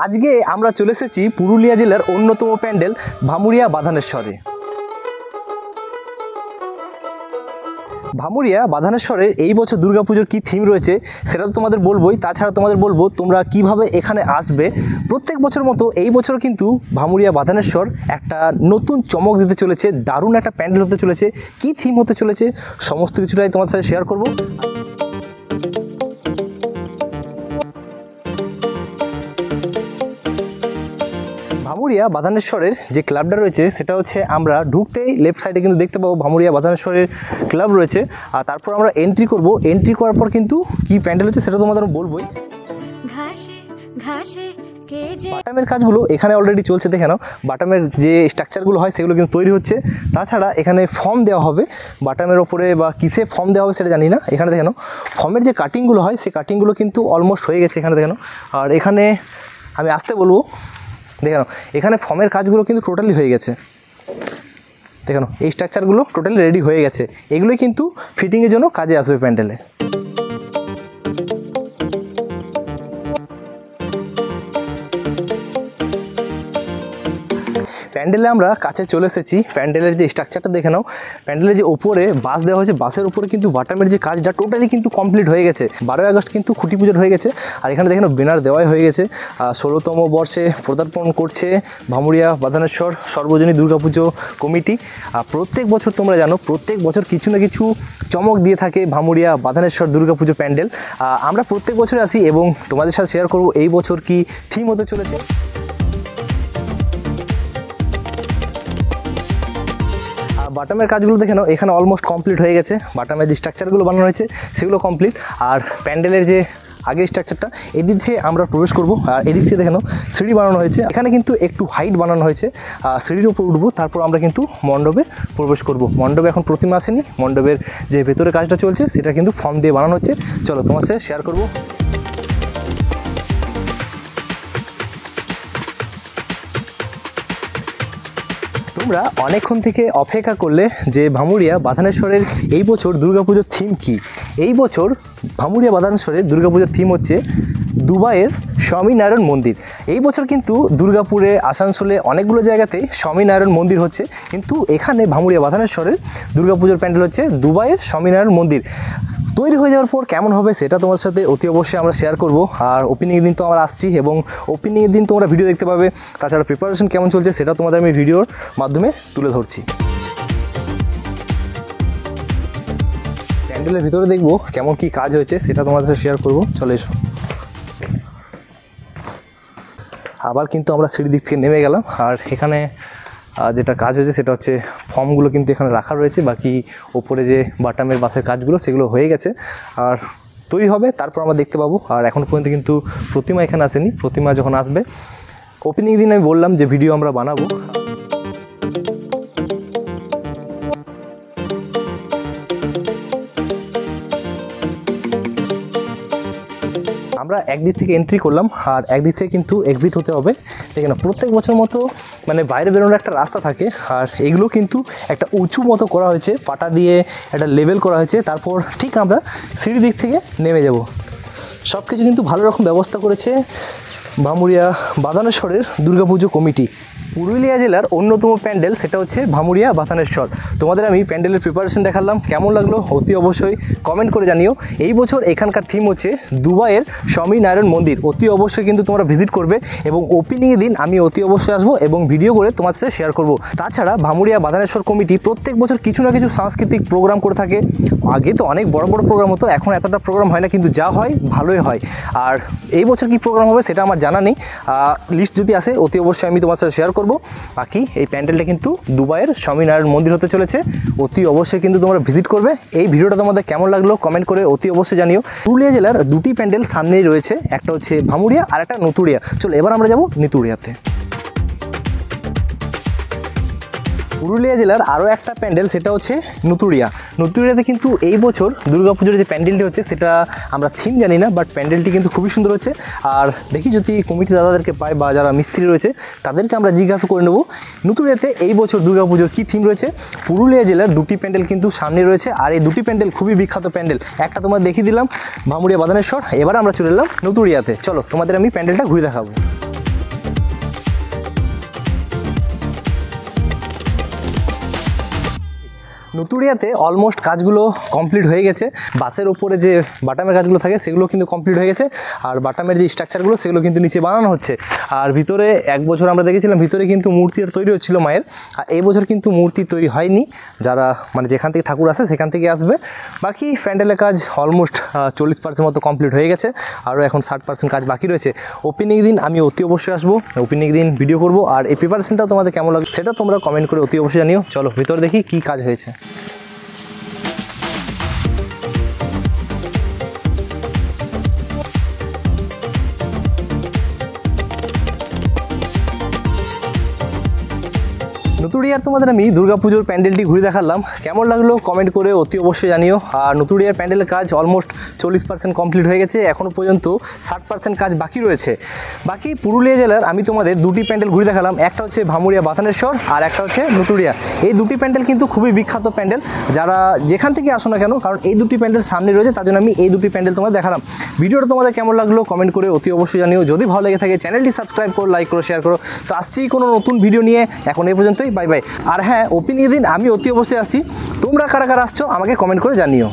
আজকে আমরা চলে এসেছি পুরুলিয়া জেলার অন্যতম প্যান্ডেল ভামুরিয়া বাধানেশ্বরে। ভামুরিয়া বাধানেশ্বরের এই বছর দুর্গাপুজোর কী থিম রয়েছে সেটা তো তোমাদের বলবোই, তাছাড়া তোমাদের বলবো তোমরা কিভাবে এখানে আসবে। প্রত্যেক বছর মতো এই বছর কিন্তু ভামুরিয়া বাধানেশ্বর একটা নতুন চমক দিতে চলেছে, দারুণ একটা প্যান্ডেল হতে চলেছে। কী থিম হতে চলেছে সমস্ত কিছুটাই তোমাদের সাথে শেয়ার করব। ভামুরিয়া বাধানেশ্বরের যে ক্লাবটা রয়েছে সেটা হচ্ছে আমরা ঢুকতেই লেফট সাইডে কিন্তু দেখতে পাবো ভামুরিয়া বাধানেশ্বরের ক্লাব রয়েছে। আর তারপর আমরা এন্ট্রি করব, এন্ট্রি করার পর কিন্তু কি প্যান্ডেল হচ্ছে সেটা তোমাদের বলবোই। বাটামের কাজগুলো এখানে অলরেডি চলছে, দেখে নাও। বাটামের যে স্ট্রাকচারগুলো হয় সেগুলো কিন্তু তৈরি হচ্ছে। তাছাড়া এখানে ফর্ম দেওয়া হবে, বাটামের ওপরে বা কিসে ফর্ম দেওয়া হবে সেটা জানি না। এখানে দেখে নাও ফর্মের যে কাটিংগুলো হয় সেই কাটিংগুলো কিন্তু অলমোস্ট হয়ে গেছে এখানে, দেখে নাও। আর এখানে আমি আসতে বলবো, দেখে নাও এখানে ফর্মের কাজগুলো কিন্তু টোটালি হয়ে গেছে। দেখে নাও এই স্ট্রাকচারগুলো টোটালি রেডি হয়ে গেছে, এগুলোই কিন্তু ফিটিংয়ের জন্য কাজে আসবে প্যান্ডেলে। প্যান্ডেলে আমরা কাছে চলে এসেছি। প্যান্ডেলের যে স্ট্রাকচারটা দেখে নাও, প্যান্ডেলের যে ওপরে বাস দেওয়া হয়েছে, বাসের উপরে কিন্তু বাটামের যে কাজটা টোটালি কিন্তু কমপ্লিট হয়ে গেছে। 12ই আগস্ট কিন্তু খুঁটি পুজোর হয়ে গেছে। আর এখানে দেখে নাও ব্যানার দেওয়াই হয়ে গেছে। 16তম বর্ষে পদার্পণ করছে ভামুরিয়া বাধানেশ্বর সর্বজনীন দুর্গাপুজো কমিটি। প্রত্যেক বছর তোমরা জানো, প্রত্যেক বছর কিছু না কিছু চমক দিয়ে থাকে ভামুরিয়া বাধানেশ্বর দুর্গাপুজো প্যান্ডেল। আমরা প্রত্যেক বছরে আসি এবং তোমাদের সাথে শেয়ার করব এই বছর কি থিম হতে চলেছে। বাটামের কাজগুলো দেখে নাও এখানে অলমোস্ট কমপ্লিট হয়ে গেছে। বাটামের যে স্ট্রাকচারগুলো বানানো হয়েছে সেগুলো কমপ্লিট। আর প্যান্ডেলের যে আগের স্ট্রাকচারটা এদিক থেকে আমরা প্রবেশ করব। আর এদিক থেকে দেখে নাও সিঁড়ি বানানো হয়েছে, এখানে কিন্তু একটু হাইট বানানো হয়েছে। সিঁড়ির উপর উঠবো, তারপর আমরা কিন্তু মণ্ডপে প্রবেশ করব। মণ্ডপে এখন প্রতিমা আসেনি, মণ্ডপের যে ভেতরে কাজটা চলছে সেটা কিন্তু ফর্ম দিয়ে বানানো হচ্ছে। চলো তোমার সাথে শেয়ার করবো। তোমরা অনেকক্ষণ থেকে অপেক্ষা করলে যে ভামুরিয়া বাধানেশ্বরের এই বছর দুর্গাপুজোর থিম কি। এই বছর ভামুরিয়া বাধানেশ্বরের দুর্গাপুজোর থিম হচ্ছে দুবাইয়ের স্বামীনারায়ণ মন্দির। এই বছর কিন্তু দুর্গাপুরে, আসানসোলে অনেকগুলো জায়গাতেই স্বামীনারায়ণ মন্দির হচ্ছে, কিন্তু এখানে ভামুরিয়া বাধানেশ্বরের দুর্গাপুজোর প্যান্ডেল হচ্ছে দুবাইয়ের স্বামীনারায়ণ মন্দির। তৈরি হয়ে যাওয়ার পর কেমন হবে সেটা তোমার সাথে অতি অবশ্যই আমরা শেয়ার করব। আর ওপেনিংয়ের দিন তো আমরা আসছি এবং ওপেনিংয়ের দিন তোমরা ভিডিও দেখতে পাবে। তাছাড়া প্রিপারেশন কেমন চলছে সেটা তোমাদের আমি ভিডিওর মাধ্যমে তুলে ধরছি। প্যান্ডেলের ভিতরে দেখবো কেমন কি কাজ হয়েছে সেটা তোমাদের সাথে শেয়ার করব। চলে এসো। আবার কিন্তু আমরা সিঁড়ির দিক থেকে নেমে গেলাম। আর এখানে যেটা কাজ হয়েছে সেটা হচ্ছে ফর্মগুলো কিন্তু এখানে রাখা রয়েছে, বাকি ওপরে যে বাটামের বাসের কাজগুলো সেগুলো হয়ে গেছে আর তৈরি হবে, তারপর আমরা দেখতে পাবো। আর এখন পর্যন্ত কিন্তু প্রতিমা এখানে আসেনি, প্রতিমা যখন আসবে ওপেনিং দিন আমি বললাম যে ভিডিও আমরা বানাবো। আমরা একদিক থেকে এন্ট্রি করলাম আর একদিক থেকে কিন্তু এক্সিট হতে হবে। দেখে না প্রত্যেক বছর মতো মানে বাইরে বেরোনোর একটা রাস্তা থাকে, আর এগুলো কিন্তু একটা উঁচু মতো করা হয়েছে, পাটা দিয়ে একটা লেভেল করা হয়েছে। তারপর ঠিক আমরা সিঁড়ি দিক থেকে নেমে যাব। সব কিছু কিন্তু ভালো রকম ব্যবস্থা করেছে ভামুরিয়া বাধানেশ্বরের দুর্গাপুজো কমিটি। পুরুলিয়া জেলার অন্যতম প্যান্ডেল সেটা হচ্ছে ভামুরিয়া বাধানেশ্বর। তোমাদের আমি প্যান্ডেলের প্রিপারেশন দেখালাম, কেমন লাগলো অতি অবশ্যই কমেন্ট করে জানিও। এই বছর এখানকার থিম হচ্ছে দুবাইয়ের স্বামীনারায়ণ মন্দির। অতি অবশ্যই কিন্তু তোমরা ভিজিট করবে এবং ওপেনিংয়ের দিন আমি অতি অবশ্যই আসবো এবং ভিডিও করে তোমার সাথে শেয়ার করব। তাছাড়া ভামুরিয়া বাধানেশ্বর কমিটি প্রত্যেক বছর কিছু না কিছু সাংস্কৃতিক প্রোগ্রাম করে থাকে। আগে তো অনেক বড় বড় প্রোগ্রাম হতো, এখন এতটা প্রোগ্রাম হয় না, কিন্তু যা হয় ভালোই হয়। আর এই বছর কি প্রোগ্রাম হবে সেটা আমার জানা নেই, লিস্ট যদি আসে অতি অবশ্যই আমি তোমার সাথে শেয়ার করব। বাকি এই প্যান্ডেলটা কিন্তু দুবাইয়ের স্বামীনারায়ণ মন্দির হতে চলেছে, অতি অবশ্যই কিন্তু তোমরা ভিজিট করবে। এই ভিডিওটা তোমাদের কেমন লাগলো কমেন্ট করে অতি অবশ্যই জানিও। পুরুলিয়া জেলার দুটি প্যান্ডেল সামনেই রয়েছে, একটা হচ্ছে ভামুরিয়া আর একটা নতুড়িয়া। চলো এবার আমরা যাব নিতুড়িয়াতে। পুরুলিয়া জেলার আরও একটা প্যান্ডেল সেটা হচ্ছে নতুড়িয়া। নতুড়িয়াতে কিন্তু এই বছর দুর্গাপুজোর যে প্যান্ডেলটি হচ্ছে সেটা আমরা থিম জানি না, বাট প্যান্ডেলটি কিন্তু খুবই সুন্দর হচ্ছে। আর দেখি যদি কমিটি দাদাদেরকে পাই বা যারা মিস্ত্রি রয়েছে তাদেরকে আমরা জিজ্ঞাসা করে নেব নতুড়িয়াতে এই বছর দুর্গাপুজোর কী থিম রয়েছে। পুরুলিয়া জেলার দুটি প্যান্ডেল কিন্তু সামনে রয়েছে, আর এই দুটি প্যান্ডেল খুবই বিখ্যাত প্যান্ডেল। একটা তোমার দেখিয়ে দিলাম ভামুরিয়া বাধানেশ্বর, এবার আমরা চলে এলাম নতুড়িয়াতে। চলো তোমাদের আমি প্যান্ডেলটা ঘুরে দেখাবো। নতুড়িয়াতে অলমোস্ট কাজগুলো কমপ্লিট হয়ে গেছে। বাসের ওপরে যে বাটামের কাজগুলো থাকে সেগুলো কিন্তু কমপ্লিট হয়ে গেছে, আর বাটামের যে স্ট্রাকচারগুলো সেগুলো কিন্তু নিচে বানানো হচ্ছে। আর ভিতরে এক বছর আমরা দেখেছিলাম ভিতরে কিন্তু মূর্তি তৈরি হচ্ছিল মায়ের, আর এই বছর কিন্তু মূর্তি তৈরি হয়নি, যারা মানে যেখান থেকে ঠাকুর আসে সেখান থেকে আসবে। বাকি প্যান্ডেলের কাজ অলমোস্ট 40% মতো কমপ্লিট হয়ে গেছে, আরও এখন 60% কাজ বাকি রয়েছে। ওপেনিং দিন আমি অতি অবশ্যই আসবো, ওপেনিং দিন ভিডিও করব। আর এই প্রিপারেশনটাও তোমাদের কেমন লাগে সেটা তোমরা কমেন্ট করে অতি অবশ্যই জানিও। চলো ভিতরে দেখি কী কাজ হয়েছে। নতুড়িয়ার তোমাদের আমি দুর্গাপুজোর প্যান্ডেলটি ঘুরে দেখালাম, কেমন লাগলো কমেন্ট করে অতি অবশ্যই জানিও। আর নতুড়িয়ার প্যান্ডেলের কাজ অলমোস্ট 40% কমপ্লিট হয়ে গেছে, এখনও পর্যন্ত 60% কাজ বাকি রয়েছে। বাকি পুরুলিয়া জেলার আমি তোমাদের দুটি প্যান্ডেল ঘুরে দেখালাম, একটা হচ্ছে ভামুরিয়া বাথানেশ্বর আর একটা হচ্ছে নতুড়িয়া। এই দুটি প্যান্ডেল কিন্তু খুবই বিখ্যাত প্যান্ডেল, যারা যেখান থেকে আসো না কেন, কারণ এই দুটি প্যান্ডেল সামনে রয়েছে, তার জন্য আমি এই দুটি প্যান্ডেল তোমাদের দেখালাম। ভিডিওটা তোমাদের কেমন লাগলো কমেন্ট করে অতি অবশ্যই জানিও। যদি ভালো লেগে থাকে চ্যানেলটি সাবস্ক্রাইব করো, লাইক করো, শেয়ার করো। তো আসছি কোনো নতুন ভিডিও নিয়ে, এখন এই পর্যন্তই, বাই বাই। আর হ্যাঁ, ওপেনিং দিন আমি অতি অবশ্যই আসছি, তোমরা কারা কারা আসছো আমাকে কমেন্ট করে জানিও।